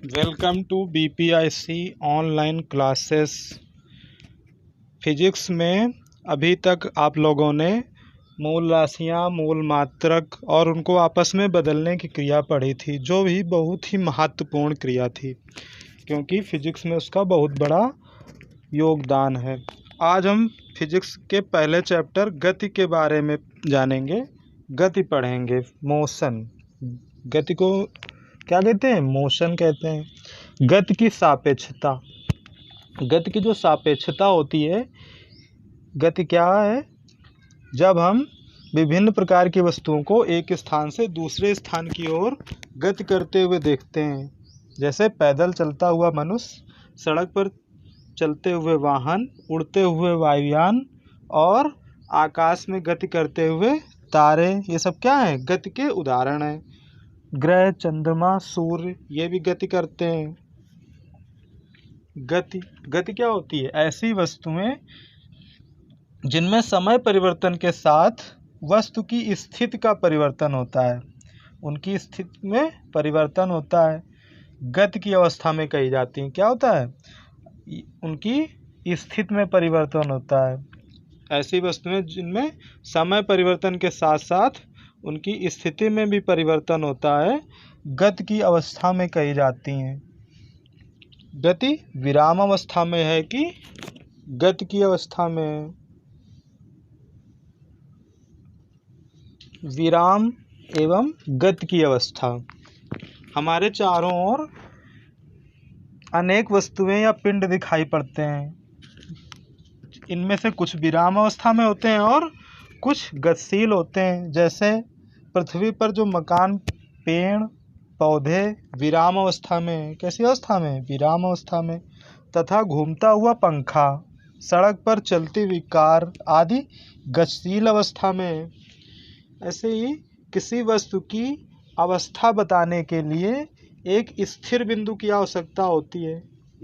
Welcome to BPIC online classes. Physics में अभी तक आप लोगों ने मूल राशियाँ, मूल मात्रक और उनको आपस में बदलने की क्रिया पढ़ी थी, जो भी बहुत ही महत्वपूर्ण क्रिया थी, क्योंकि फिजिक्स में उसका बहुत बड़ा योगदान है। आज हम फिजिक्स के पहले चैप्टर गति के बारे में जानेंगे। गति पढ़ेंगे, मोशन। गति को क्या कहते हैं? मोशन कहते हैं। गति की सापेक्षता। गति की जो सापेक्षता होती है, गति क्या है? जब हम विभिन्न प्रकार की वस्तुओं को एक स्थान से दूसरे स्थान की ओर गति करते हुए देखते हैं, जैसे पैदल चलता हुआ मनुष्य, सड़क पर चलते हुए वाहन, उड़ते हुए वायुयान और आकाश में गति करते हुए तारे, ये सब क्या है? गति के उदाहरण हैं। ग्रह, चंद्रमा, सूर्य, ये भी गति करते हैं। गति क्या होती है? ऐसी वस्तुएं जिनमें समय परिवर्तन के साथ वस्तु की स्थिति का परिवर्तन होता है, उनकी स्थिति में परिवर्तन होता है, गति की अवस्था में कही जाती हैं। क्या होता है? उनकी स्थिति में परिवर्तन होता है। ऐसी वस्तुएं जिनमें समय परिवर्तन के साथ साथ उनकी स्थिति में भी परिवर्तन होता है, गति की अवस्था में कही जाती हैं। गति विराम अवस्था में है कि गति की अवस्था में है? विराम एवं गति की अवस्था। हमारे चारों ओर अनेक वस्तुएं या पिंड दिखाई पड़ते हैं। इनमें से कुछ विराम अवस्था में होते हैं और कुछ गतिशील होते हैं। जैसे पृथ्वी पर जो मकान, पेड़, पौधे विराम अवस्था में। कैसी अवस्था में? विराम अवस्था में। तथा घूमता हुआ पंखा, सड़क पर चलती हुई कार आदि गतिशील अवस्था में। ऐसे ही किसी वस्तु की अवस्था बताने के लिए एक स्थिर बिंदु की आवश्यकता होती है।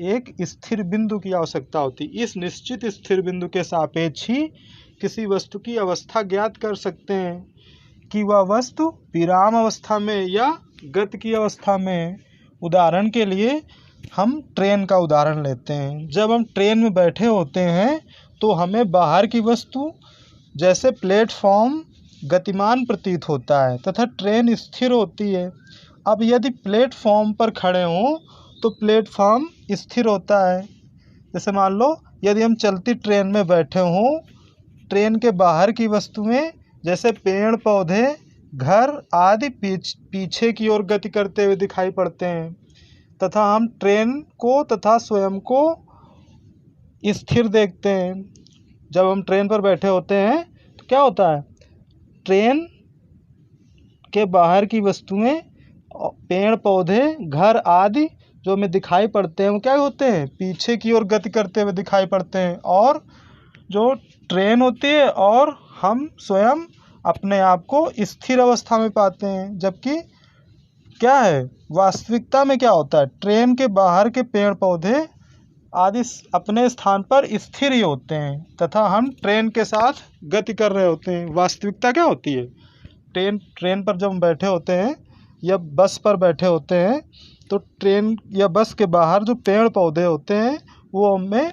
एक स्थिर बिंदु की आवश्यकता होती है। इस निश्चित स्थिर बिंदु के सापेक्ष ही किसी वस्तु की अवस्था ज्ञात कर सकते हैं कि वह वस्तु विराम अवस्था में या गति की अवस्था में। उदाहरण के लिए हम ट्रेन का उदाहरण लेते हैं। जब हम ट्रेन में बैठे होते हैं तो हमें बाहर की वस्तु जैसे प्लेटफॉर्म गतिमान प्रतीत होता है तथा ट्रेन स्थिर होती है। अब यदि प्लेटफॉर्म पर खड़े हों तो प्लेटफॉर्म स्थिर होता है। जैसे मान लो यदि हम चलती ट्रेन में बैठे हों, ट्रेन के बाहर की वस्तुएं जैसे पेड़, पौधे, घर आदि पीछे की ओर गति करते हुए दिखाई पड़ते हैं तथा हम ट्रेन को तथा स्वयं को स्थिर देखते हैं। जब हम ट्रेन पर बैठे होते हैं तो क्या होता है? ट्रेन के बाहर की वस्तुएं, पेड़, पौधे, घर आदि जो हमें दिखाई पड़ते हैं, वो क्या होते हैं? पीछे की ओर गति करते हुए दिखाई पड़ते हैं। और जो ट्रेन होती है और हम स्वयं अपने आप को स्थिर अवस्था में पाते हैं। जबकि क्या है, वास्तविकता में क्या होता है? ट्रेन के बाहर के पेड़, पौधे आदि अपने स्थान पर स्थिर ही होते हैं तथा हम ट्रेन के साथ गति कर रहे होते हैं। वास्तविकता क्या होती है? ट्रेन पर जब हम बैठे होते हैं या बस पर बैठे होते हैं तो ट्रेन या बस के बाहर जो पेड़, पौधे होते हैं वो हमें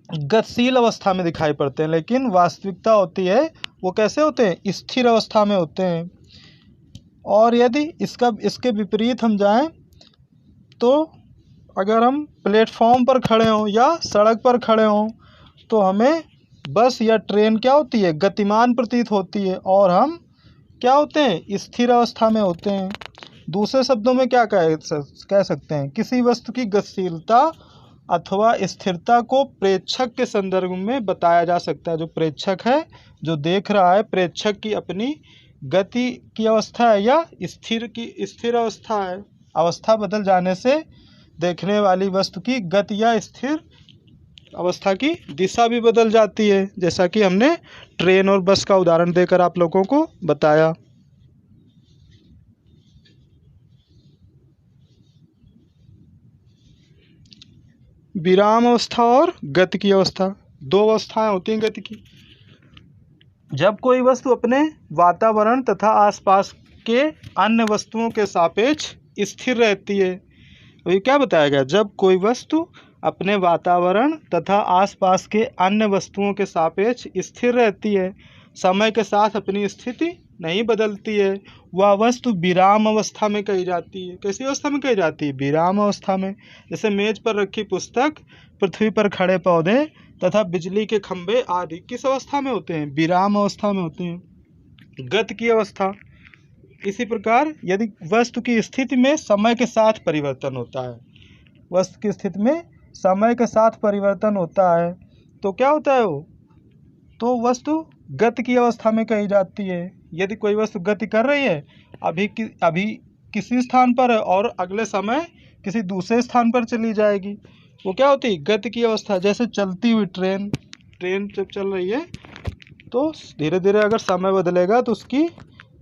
गतिशील अवस्था में दिखाई पड़ते हैं, लेकिन वास्तविकता होती है वो कैसे होते हैं? स्थिर अवस्था में होते हैं। और यदि इसके विपरीत हम जाएं तो अगर हम प्लेटफॉर्म पर खड़े हों या सड़क पर खड़े हों तो हमें बस या ट्रेन क्या होती है? गतिमान प्रतीत होती है और हम क्या होते हैं? स्थिर अवस्था में होते हैं। दूसरे शब्दों में क्या कह सकते हैं? किसी वस्तु की गतिशीलता अथवा स्थिरता को प्रेक्षक के संदर्भ में बताया जा सकता है। जो प्रेक्षक है, जो देख रहा है, प्रेक्षक की अपनी गति की अवस्था है या स्थिर अवस्था है। अवस्था बदल जाने से देखने वाली वस्तु की गति या स्थिर अवस्था की दिशा भी बदल जाती है, जैसा कि हमने ट्रेन और बस का उदाहरण देकर आप लोगों को बताया। विराम अवस्था और गति की अवस्था, दो अवस्थाएं होती हैं गति की। जब कोई वस्तु अपने वातावरण तथा आसपास के अन्य वस्तुओं के सापेक्ष स्थिर रहती है, अभी क्या बताया गया, जब कोई वस्तु अपने वातावरण तथा आसपास के अन्य वस्तुओं के सापेक्ष स्थिर रहती है, समय के साथ अपनी स्थिति नहीं बदलती है, वह वस्तु विराम अवस्था में कही जाती है। कैसी अवस्था में कही जाती है? विराम अवस्था में। जैसे मेज पर रखी पुस्तक, पृथ्वी पर खड़े पौधे तथा बिजली के खंभे आदि किस अवस्था में होते हैं? विराम अवस्था में होते हैं। गति की अवस्था। इसी प्रकार यदि वस्तु की स्थिति में समय के साथ परिवर्तन होता है, वस्तु की स्थिति में समय के साथ परिवर्तन होता है तो क्या होता है वो? तो वस्तु गति की अवस्था में कही जाती है। यदि कोई वस्तु गति कर रही है, अभी किसी स्थान पर है और अगले समय किसी दूसरे स्थान पर चली जाएगी, वो क्या होती है? गति की अवस्था। जैसे चलती हुई ट्रेन जब चल रही है तो धीरे धीरे अगर समय बदलेगा तो उसकी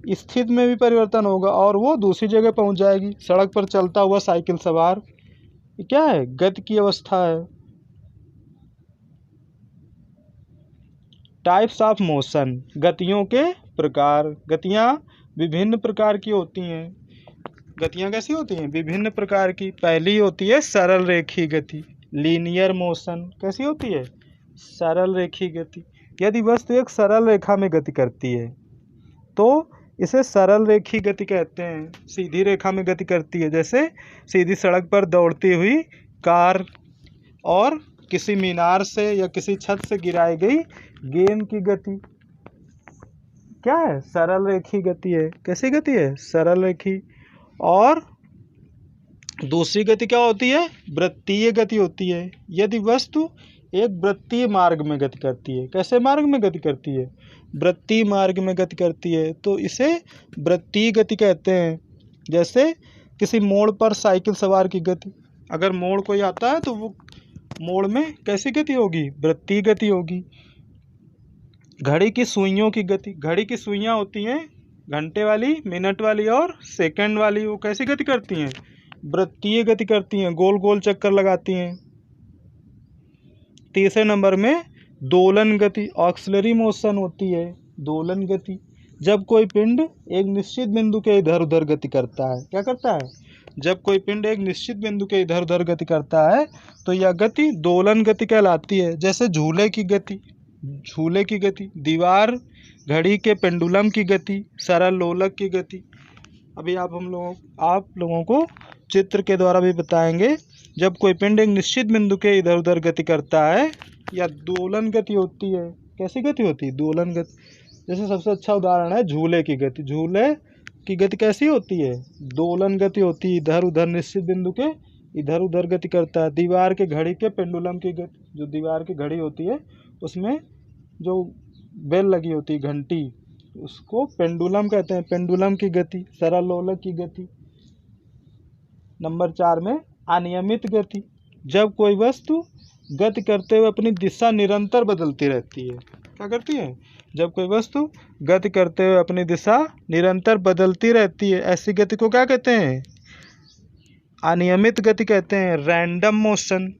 स्थिति में भी परिवर्तन होगा और वो दूसरी जगह पहुंच जाएगी। सड़क पर चलता हुआ साइकिल सवार, ये क्या है? गति की अवस्था है। टाइप्स ऑफ मोशन, गतियों के प्रकार। गतियाँ विभिन्न प्रकार की होती हैं। गतियाँ कैसी होती हैं? विभिन्न प्रकार की। पहली होती है सरल रेखीय गति, लीनियर मोशन। कैसी होती है? सरल रेखीय गति। यदि वस्तु एक सरल रेखा में गति करती है तो इसे सरल रेखीय गति कहते हैं। सीधी रेखा में गति करती है, जैसे सीधी सड़क पर दौड़ती हुई कार और किसी मीनार से या किसी छत से गिराई गई गेंद की गति। क्या है? सरल रेखीय गति है। कैसी गति है? सरल रेखीय। और दूसरी गति क्या होती है? वृत्तीय गति होती है। यदि वस्तु एक वृत्तीय मार्ग में गति करती है। कैसे मार्ग में गति करती है? वृत्तीय मार्ग में गति करती है तो इसे वृत्तीय गति कहते हैं। जैसे किसी मोड़ पर साइकिल सवार की गति। अगर मोड़ कोई आता है तो वो मोड़ में कैसी गति होगी? वृत्तीय गति होगी। घड़ी की सुइयों की गति। घड़ी की सुइयां होती हैं घंटे वाली, मिनट वाली और सेकंड वाली। वो कैसी गति करती हैं? वृत्तीय गति करती हैं, गोल गोल चक्कर लगाती हैं। तीसरे नंबर में दोलन गति, ऑक्सिलरी मोशन होती है। दोलन गति, जब कोई पिंड एक निश्चित बिंदु के इधर उधर गति करता है। क्या करता है? जब कोई पिंड एक निश्चित बिंदु के इधर उधर गति करता है तो यह गति दोलन गति कहलाती है। जैसे झूले की गति, झूले की गति, दीवार, घड़ी के पेंडुलम की गति, सरल लोलक की गति। अभी आप लोगों को चित्र के द्वारा भी बताएंगे। जब कोई पिंड एक निश्चित बिंदु के इधर उधर गति करता है या दोलन गति होती है। कैसी गति होती है? दोलन गति। जैसे सबसे अच्छा उदाहरण है झूले की गति। झूले की गति कैसी होती है? दोलन गति होती है, इधर उधर निश्चित बिंदु के इधर उधर गति करता है। दीवार के घड़ी के पेंडुलम की गति, जो दीवार की घड़ी होती है उसमें जो बेल लगी होती है, घंटी, उसको पेंडुलम कहते हैं। पेंडुलम की गति, सरल लोलक की गति। नंबर 4 में अनियमित गति, जब कोई वस्तु गति करते हुए अपनी दिशा निरंतर बदलती रहती है। क्या करती है? जब कोई वस्तु गति करते हुए अपनी दिशा निरंतर बदलती रहती है, ऐसी गति को क्या कहते हैं? अनियमित गति कहते हैं। रैंडम मोशन,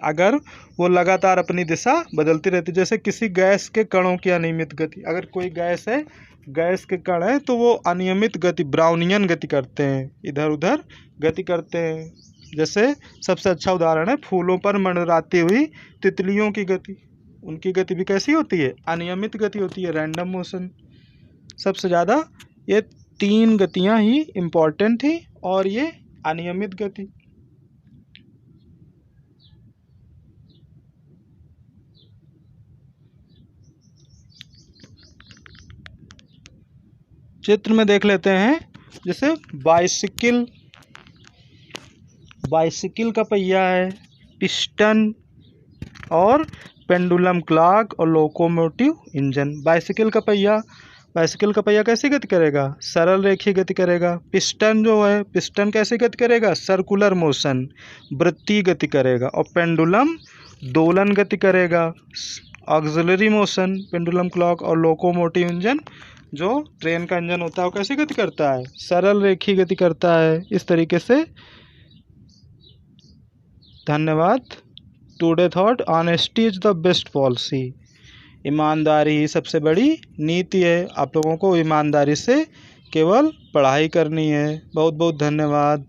अगर वो लगातार अपनी दिशा बदलती रहती है। जैसे किसी गैस के कणों की अनियमित गति। अगर कोई गैस है, गैस के कण हैं तो वो अनियमित गति, ब्राउनियन गति करते हैं, इधर उधर गति करते हैं। जैसे सबसे अच्छा उदाहरण है फूलों पर मंडराती हुई तितलियों की गति। उनकी गति भी कैसी होती है? अनियमित गति होती है, रैंडम मोशन। सबसे ज़्यादा ये 3 गतियाँ ही इम्पॉर्टेंट थी और ये अनियमित गति। चित्र में देख लेते हैं। जैसे बाइसिकल का पहिया है, पिस्टन और पेंडुलम क्लॉक और लोकोमोटिव इंजन। बाइसिकल का पहिया कैसी गति करेगा? सरल रेखीय गति करेगा। पिस्टन जो है, पिस्टन कैसी गति करेगा? सर्कुलर मोशन, वृत्तीय गति करेगा। और पेंडुलम दोलन गति करेगा। ऑक्सिलरी मोशन, पेंडुलम क्लॉक और लोकोमोटिव इंजन जो ट्रेन का इंजन होता है वो कैसी गति करता है? सरल रेखीय गति करता है। इस तरीके से। धन्यवाद। Today thought, honesty is the best policy. ईमानदारी ही सबसे बड़ी नीति है। आप लोगों को ईमानदारी से केवल पढ़ाई करनी है। बहुत बहुत धन्यवाद।